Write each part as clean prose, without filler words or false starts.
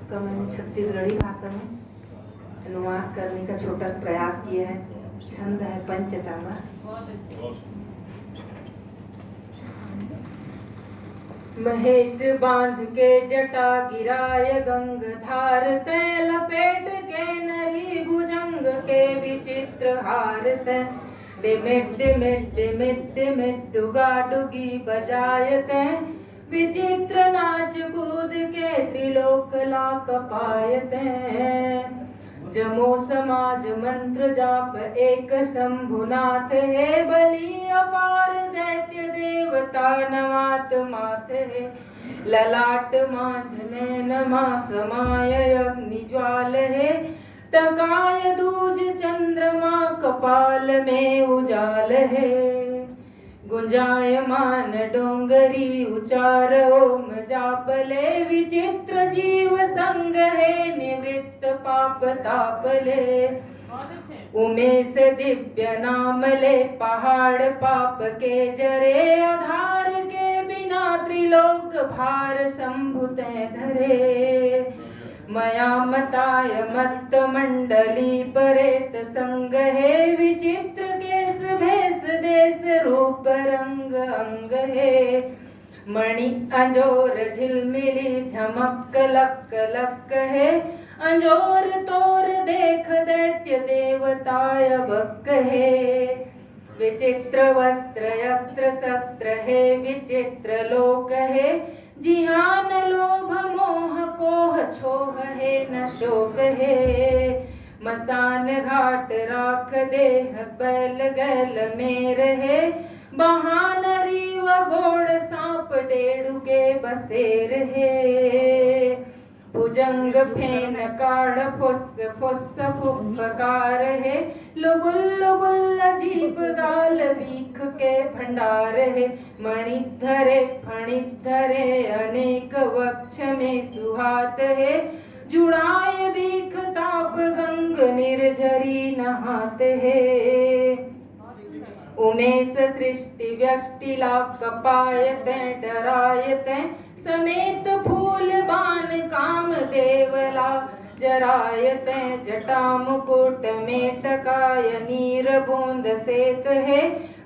उसका मैंने छत्तीसगढ़ी भाषा में अनुवाद करने का छोटा सा प्रयास किया है। छंद है पंचचामा। महेश बांध के जटा गिराय गंगधार, तै लपेट के नरी भुजंग के विचित्र हार, तै डिमिट डिमिट डिमिट डिमिट डुगा डुगी बजाय, तै विचित्र नाच कूद के त्रिलोक लाक पाय, तै जमो समाज मंत्र जाप एक शंभुनाथ, हे बलि अपार दैत्य देवता नवात माथ, हे ललाट मांझ नैन मा समाय अग्नि ज्वाल, हे टकाय दूज चंद्रमा कपाल में उजाल, हे गुंजायमान डोंगरी उचार ओम जापले, विचित्र जीव संग है निवृत्त पाप तापले, उमेश दिव्य नाम ले पहाड़ पाप के जरे, आधार के बिना त्रिलोक भार शंभु तै धरे, मया मताय मत्त मंडली परेत संग है, विचित्र केस भेष देश रूप रंग अंग है, मणि अंजोर झिलमिली झमक लक लक है, अंजोर तोर देख दैत्य देवताय बक है, विचित्र वस्त्र अस्त्र शस्त्र है विचित्र लोक है, जिहान लोभ मोह कोह छोह है न शोक है, मसान घाट राख देह बैल गैल में रहे, बहानरी व घोड़ सांप डेढ़ के बसेर है, भुजंग फेन काढ़ फुस फुस फुफकार है, लुबुल लुबुल अजीब गाल बीख के भंडार है, मणिधरे फणिधरे अनेक वक्ष में सुहात है, जुड़ाय बीख ताप गंग निर्झरी नहात है, उमेश सृष्टि व्यष्टि लाक पाय तै डराय, तै समेत फूल बान काम देवला जराय, तै जटा मुकुट में टकाय नीर बूंद सेत है,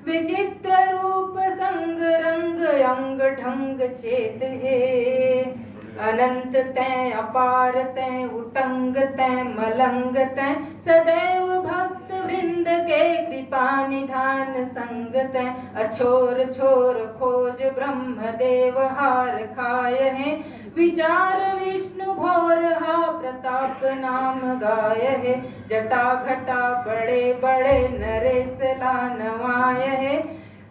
विचित्र रूप संग रंग अंग ढंग चेत है, अनंत तै अपार तै उटंग तै मलंग, तै सदैव भक्त वृंद के कृपा निधान संग, तै अछोर छोर खोज ब्रह्म देव हार खाय है, विचार विष्णु भोर हा प्रताप नाम गाय है, जटा घटा बड़े बड़े नरेश ला नवाय है,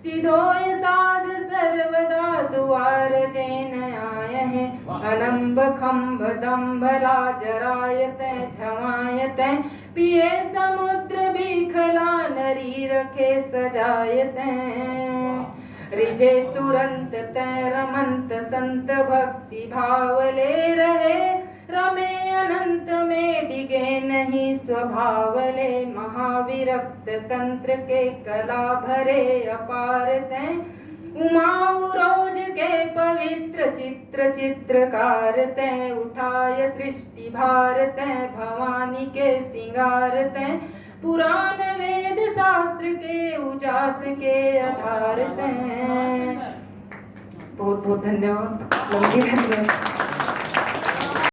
सिधोय साध सर्वदा दुआर जैन आय है, अनंब खंभ दंभ लाजराय तै झमाय, तै पिए समुद्र बिखला नरी रखे सजाय, तै रिझे तुरंत तै रमंत संत भक्ति भाव ले रहे, रमे अनंत में डिगे नहीं स्वभाव ले, महाविरक्त तंत्र के कला भरे अपार, तै उमाऊ रोज के पवित्र चित्र चित्रकार, तै उठाय सृष्टि भार, तै भवानी के सिंगार, तै पुराण वेद शास्त्र के उजास के आधार, तै बहुत बहुत धन्यवाद।